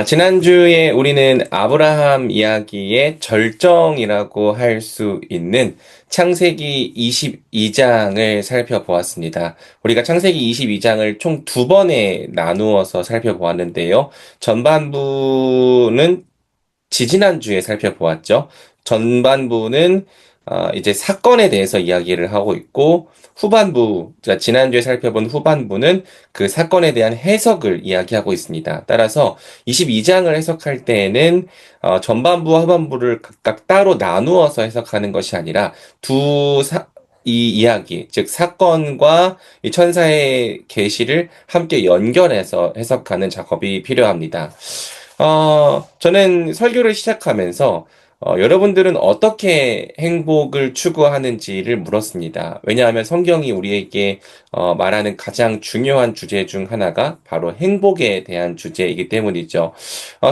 지난주에 우리는 아브라함 이야기의 절정이라고 할 수 있는 창세기 22장을 살펴보았습니다. 우리가 창세기 22장을 총 두 번에 나누어서 살펴보았는데요. 전반부는 지지난주에 살펴보았죠. 전반부는 이제 사건에 대해서 이야기를 하고 있고, 후반부, 자, 지난주에 살펴본 후반부는 그 사건에 대한 해석을 이야기하고 있습니다. 따라서 22장을 해석할 때에는 전반부와 후반부를 각각 따로 나누어서 해석하는 것이 아니라 이 이야기, 즉 사건과 이 천사의 계시를 함께 연결해서 해석하는 작업이 필요합니다. 저는 설교를 시작하면서 여러분들은 어떻게 행복을 추구하는지를 물었습니다. 왜냐하면 성경이 우리에게 말하는 가장 중요한 주제 중 하나가 바로 행복에 대한 주제이기 때문이죠.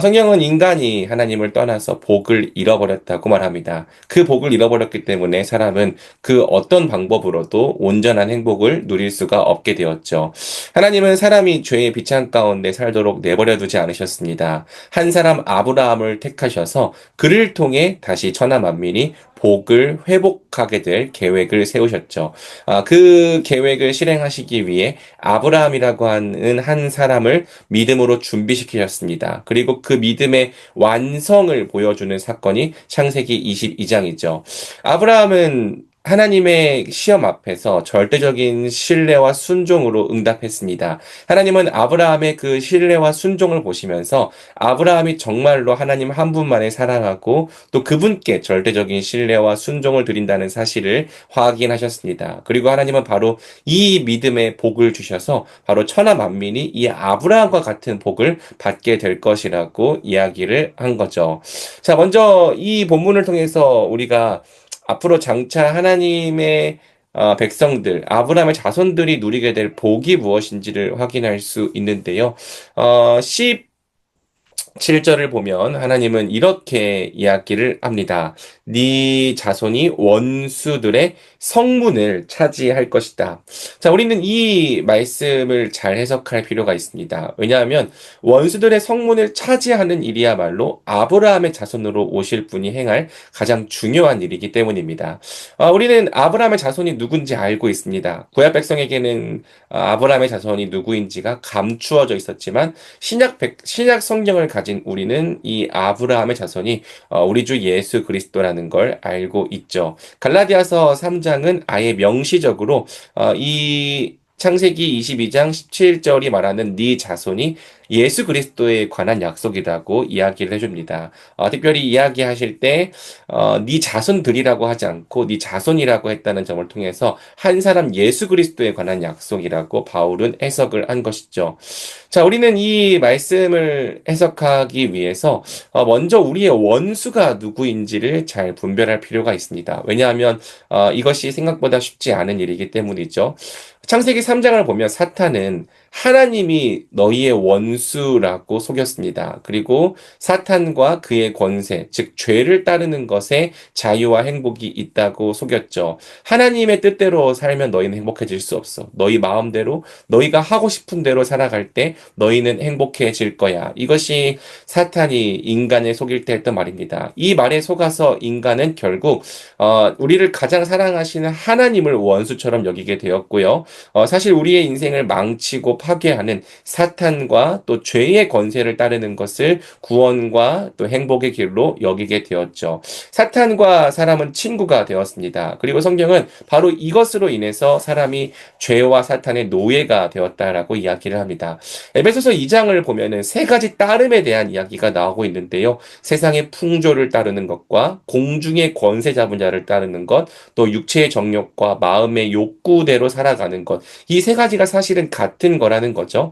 성경은 인간이 하나님을 떠나서 복을 잃어버렸다고 말합니다. 그 복을 잃어버렸기 때문에 사람은 그 어떤 방법으로도 온전한 행복을 누릴 수가 없게 되었죠. 하나님은 사람이 죄의 비창 가운데 살도록 내버려 두지 않으셨습니다. 한 사람 아브라함을 택하셔서 그를 통해 다시 천하 만민이 복을 회복하게 될 계획을 세우셨죠. 그 계획을 실행하시기 위해 아브라함이라고 하는 한 사람을 믿음으로 준비시키셨습니다. 그리고 그 믿음의 완성을 보여주는 사건이 창세기 22장이죠. 아브라함은 하나님의 시험 앞에서 절대적인 신뢰와 순종으로 응답했습니다. 하나님은 아브라함의 그 신뢰와 순종을 보시면서 아브라함이 정말로 하나님 한 분만을 사랑하고 또 그분께 절대적인 신뢰와 순종을 드린다는 사실을 확인하셨습니다. 그리고 하나님은 바로 이 믿음의 복을 주셔서 바로 천하 만민이 이 아브라함과 같은 복을 받게 될 것이라고 이야기를 한 거죠. 자, 먼저 이 본문을 통해서 우리가 앞으로 장차 하나님의 백성들, 아브라함의 자손들이 누리게 될 복이 무엇인지를 확인할 수 있는데요. 7절을 보면 하나님은 이렇게 이야기를 합니다. 네 자손이 원수들의 성문을 차지할 것이다. 자, 우리는 이 말씀을 잘 해석할 필요가 있습니다. 왜냐하면 원수들의 성문을 차지하는 일이야말로 아브라함의 자손으로 오실 분이 행할 가장 중요한 일이기 때문입니다. 우리는 아브라함의 자손이 누군지 알고 있습니다. 구약 백성에게는 아브라함의 자손이 누구인지가 감추어져 있었지만 신약 성경을 가진 우리는 이 아브라함의 자손이 우리 주 예수 그리스도라는 걸 알고 있죠. 갈라디아서 3장은 아예 명시적으로 이 창세기 22장 17절이 말하는 네 자손이 예수 그리스도에 관한 약속이라고 이야기를 해줍니다. 특별히 이야기하실 때 네 자손들이라고 하지 않고 네 자손이라고 했다는 점을 통해서 한 사람 예수 그리스도에 관한 약속이라고 바울은 해석을 한 것이죠. 자, 우리는 이 말씀을 해석하기 위해서 먼저 우리의 원수가 누구인지를 잘 분별할 필요가 있습니다. 왜냐하면 이것이 생각보다 쉽지 않은 일이기 때문이죠. 창세기 3장을 보면 사탄은 하나님이 너희의 원수라고 속였습니다. 그리고 사탄과 그의 권세, 즉 죄를 따르는 것에 자유와 행복이 있다고 속였죠. 하나님의 뜻대로 살면 너희는 행복해질 수 없어. 너희 마음대로 너희가 하고 싶은 대로 살아갈 때 너희는 행복해질 거야. 이것이 사탄이 인간을 속일 때 했던 말입니다. 이 말에 속아서 인간은 결국 우리를 가장 사랑하시는 하나님을 원수처럼 여기게 되었고요. 사실 우리의 인생을 망치고 파괴하는 사탄과 또 죄의 권세를 따르는 것을 구원과 또 행복의 길로 여기게 되었죠. 사탄과 사람은 친구가 되었습니다. 그리고 성경은 바로 이것으로 인해서 사람이 죄와 사탄의 노예가 되었다라고 이야기를 합니다. 에베소서 2장을 보면은 세 가지 따름에 대한 이야기가 나오고 있는데요. 세상의 풍조를 따르는 것과 공중의 권세 잡은 자를 따르는 것, 또 육체의 정욕과 마음의 욕구대로 살아가는 것. 이 세 가지가 사실은 같은 거라는 거죠.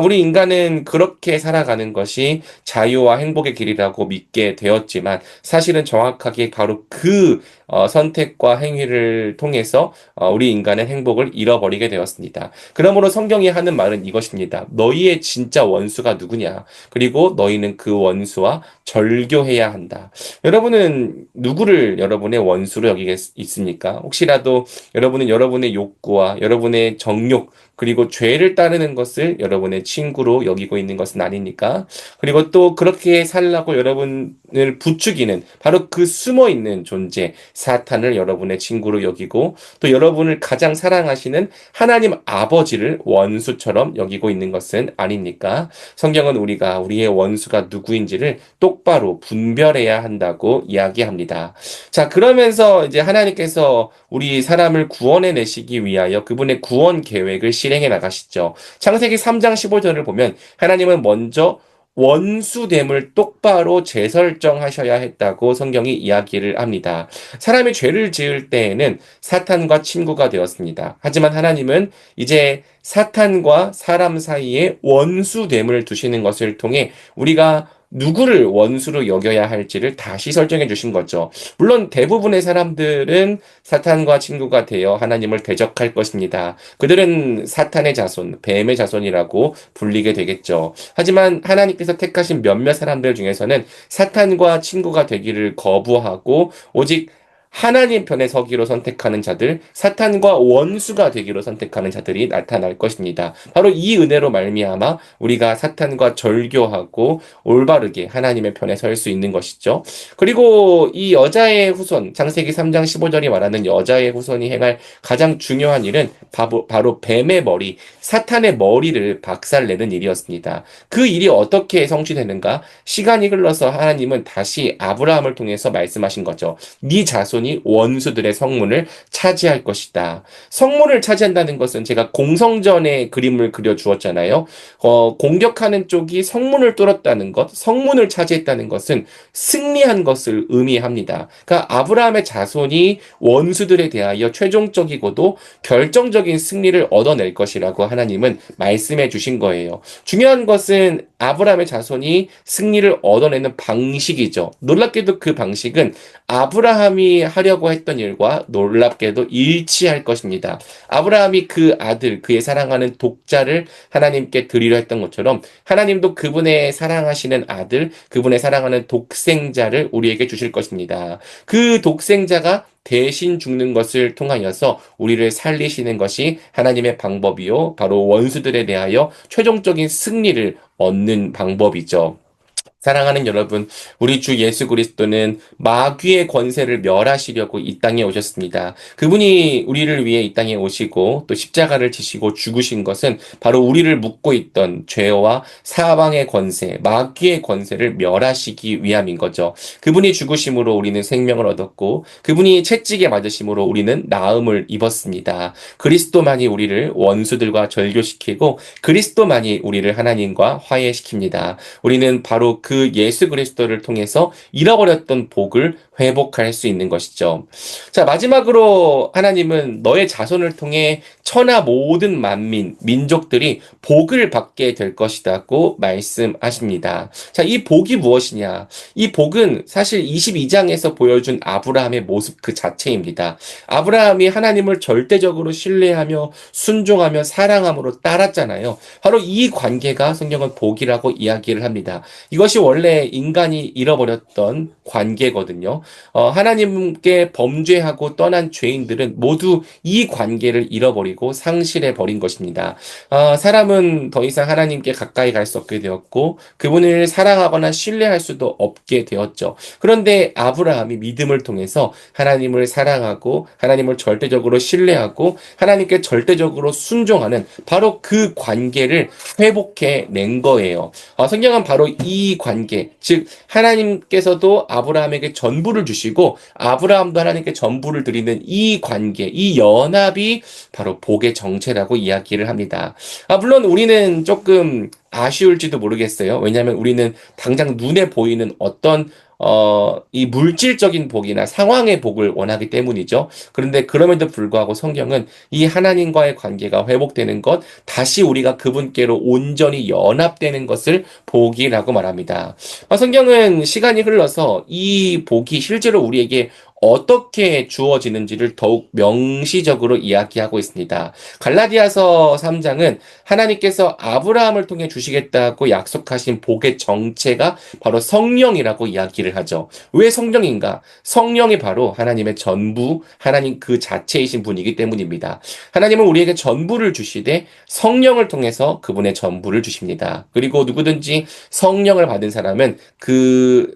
우리 인간은 그렇게 살아가는 것이 자유와 행복의 길이라고 믿게 되었지만 사실은 정확하게 바로 그 선택과 행위를 통해서 우리 인간은 행복을 잃어버리게 되었습니다. 그러므로 성경이 하는 말은 이것입니다. 너희의 진짜 원수가 누구냐? 그리고 너희는 그 원수와 절교해야 한다. 여러분은 누구를 여러분의 원수로 여기겠습니까? 혹시라도 여러분은 여러분의 욕구와 여러분의 정욕, 그리고 죄를 따르는 것을 여러분의 친구로 여기고 있는 것은 아닙니까? 그리고 또 그렇게 살라고 여러분을 부추기는 바로 그 숨어 있는 존재, 사탄을 여러분의 친구로 여기고 또 여러분을 가장 사랑하시는 하나님 아버지를 원수처럼 여기고 있는 것은 아닙니까? 성경은 우리가 우리의 원수가 누구인지를 똑바로 분별해야 한다고 이야기합니다. 자, 그러면서 이제 하나님께서 우리 사람을 구원해 내시기 위하여 그분의 구원 계획을 실행해 나가시죠. 창세기 3장 15절을 보면 하나님은 먼저 원수됨을 똑바로 재설정하셔야 했다고 성경이 이야기를 합니다. 사람이 죄를 지을 때에는 사탄과 친구가 되었습니다. 하지만 하나님은 이제 사탄과 사람 사이에 원수됨을 두시는 것을 통해 우리가 누구를 원수로 여겨야 할지를 다시 설정해 주신 거죠. 물론 대부분의 사람들은 사탄과 친구가 되어 하나님을 대적할 것입니다. 그들은 사탄의 자손, 뱀의 자손이라고 불리게 되겠죠. 하지만 하나님께서 택하신 몇몇 사람들 중에서는 사탄과 친구가 되기를 거부하고 오직 하나님 편에 서기로 선택하는 자들, 사탄과 원수가 되기로 선택하는 자들이 나타날 것입니다. 바로 이 은혜로 말미암아 우리가 사탄과 절교하고 올바르게 하나님의 편에 설 수 있는 것이죠. 그리고 이 여자의 후손, 창세기 3장 15절이 말하는 여자의 후손이 행할 가장 중요한 일은 바로 뱀의 머리, 사탄의 머리를 박살내는 일이었습니다. 그 일이 어떻게 성취되는가? 시간이 흘러서 하나님은 다시 아브라함을 통해서 말씀하신 거죠. 네 자손이 원수들의 성문을 차지할 것이다. 성문을 차지한다는 것은 제가 공성전의 그림을 그려 주었잖아요. 공격하는 쪽이 성문을 뚫었다는 것, 성문을 차지했다는 것은 승리한 것을 의미합니다. 그러니까 아브라함의 자손이 원수들에 대하여 최종적이고도 결정적인 승리를 얻어낼 것이라고 하나님은 말씀해 주신 거예요. 중요한 것은 아브라함의 자손이 승리를 얻어내는 방식이죠. 놀랍게도 그 방식은 아브라함이 하려고 했던 일과 놀랍게도 일치할 것입니다. 아브라함이 그 아들, 그의 사랑하는 독자를 하나님께 드리려 했던 것처럼 하나님도 그분의 사랑하시는 아들, 그분의 사랑하는 독생자를 우리에게 주실 것입니다. 그 독생자가 대신 죽는 것을 통하여서 우리를 살리시는 것이 하나님의 방법이요. 바로 원수들에 대하여 최종적인 승리를 얻는 방법이죠. 사랑하는 여러분, 우리 주 예수 그리스도는 마귀의 권세를 멸하시려고 이 땅에 오셨습니다. 그분이 우리를 위해 이 땅에 오시고 또 십자가를 지시고 죽으신 것은 바로 우리를 묶고 있던 죄와 사방의 권세, 마귀의 권세를 멸하시기 위함인 거죠. 그분이 죽으심으로 우리는 생명을 얻었고 그분이 채찍에 맞으심으로 우리는 나음을 입었습니다. 그리스도만이 우리를 원수들과 절교시키고 그리스도만이 우리를 하나님과 화해시킵니다. 우리는 바로 그 예수 그리스도를 통해서 잃어버렸던 복을 회복할 수 있는 것이죠. 자, 마지막으로 하나님은 너의 자손을 통해 천하 모든 만민, 민족들이 복을 받게 될 것이라고 말씀하십니다. 자, 이 복이 무엇이냐? 이 복은 사실 22장에서 보여준 아브라함의 모습 그 자체입니다. 아브라함이 하나님을 절대적으로 신뢰하며 순종하며 사랑함으로 따랐잖아요. 바로 이 관계가 성경은 복이라고 이야기를 합니다. 이것이 원래 인간이 잃어버렸던 관계거든요. 하나님께 범죄하고 떠난 죄인들은 모두 이 관계를 잃어버리고 상실해 버린 것입니다. 사람은 더 이상 하나님께 가까이 갈 수 없게 되었고 그분을 사랑하거나 신뢰할 수도 없게 되었죠. 그런데 아브라함이 믿음을 통해서 하나님을 사랑하고 하나님을 절대적으로 신뢰하고 하나님께 절대적으로 순종하는 바로 그 관계를 회복해 낸 거예요. 성경은 바로 이 관계, 즉 하나님께서도 아브라함에게 전부를 주시고 아브라함도 하나님께 전부를 드리는 이 관계, 이 연합이 바로 복의 정체라고 이야기를 합니다. 물론 우리는 조금 아쉬울지도 모르겠어요. 왜냐하면 우리는 당장 눈에 보이는 어떤 이 물질적인 복이나 상황의 복을 원하기 때문이죠. 그런데 그럼에도 불구하고 성경은 이 하나님과의 관계가 회복되는 것, 다시 우리가 그분께로 온전히 연합되는 것을 복이라고 말합니다. 성경은 시간이 흘러서 이 복이 실제로 우리에게 어떻게 주어지는지를 더욱 명시적으로 이야기하고 있습니다. 갈라디아서 3장은 하나님께서 아브라함을 통해 주시겠다고 약속하신 복의 정체가 바로 성령이라고 이야기를 하죠. 왜 성령인가? 성령이 바로 하나님의 전부, 하나님 그 자체이신 분이기 때문입니다. 하나님은 우리에게 전부를 주시되 성령을 통해서 그분의 전부를 주십니다. 그리고 누구든지 성령을 받은 사람은 그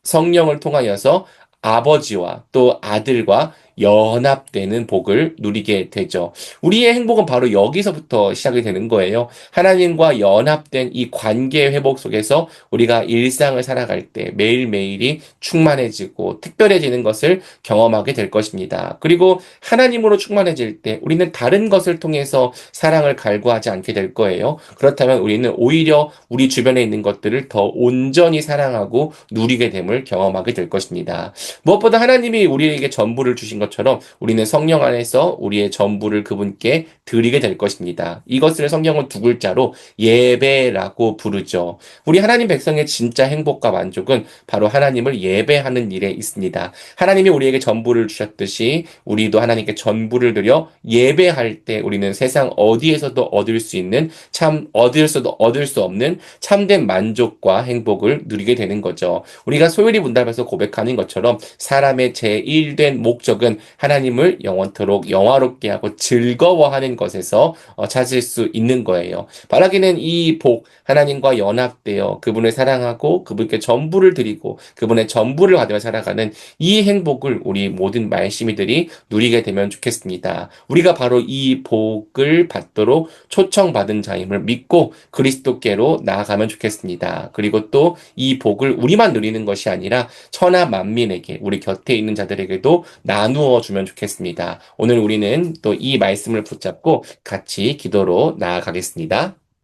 성령을 통하여서 아버지와 또 아들과 연합되는 복을 누리게 되죠. 우리의 행복은 바로 여기서부터 시작이 되는 거예요. 하나님과 연합된 이 관계 회복 속에서 우리가 일상을 살아갈 때 매일매일이 충만해지고 특별해지는 것을 경험하게 될 것입니다. 그리고 하나님으로 충만해질 때 우리는 다른 것을 통해서 사랑을 갈구하지 않게 될 거예요. 그렇다면 우리는 오히려 우리 주변에 있는 것들을 더 온전히 사랑하고 누리게 됨을 경험하게 될 것입니다. 무엇보다 하나님이 우리에게 전부를 주신 것처럼 우리는 성령 안에서 우리의 전부를 그분께 드리게 될 것입니다. 이것을 성경은 두 글자로 예배라고 부르죠. 우리 하나님 백성의 진짜 행복과 만족은 바로 하나님을 예배하는 일에 있습니다. 하나님이 우리에게 전부를 주셨듯이 우리도 하나님께 전부를 드려 예배할 때 우리는 세상 어디에서도 얻을 수 있는 참 얻을 수 없는 참된 만족과 행복을 누리게 되는 거죠. 우리가 소율이 문답에서 고백하는 것처럼 사람의 제1된 목적은 하나님을 영원토록 영화롭게 하고 즐거워하는 것에서 찾을 수 있는 거예요. 바라기는 이 복, 하나님과 연합되어 그분을 사랑하고 그분께 전부를 드리고 그분의 전부를 받으며 살아가는 이 행복을 우리 모든 말씀이들이 누리게 되면 좋겠습니다. 우리가 바로 이 복을 받도록 초청받은 자임을 믿고 그리스도께로 나아가면 좋겠습니다. 그리고 또 이 복을 우리만 누리는 것이 아니라 천하 만민에게 우리 곁에 있는 자들에게도 나누어 주면 좋겠습니다. 오늘 우리는 또 이 말씀을 붙잡고 같이 기도로 나아가겠습니다.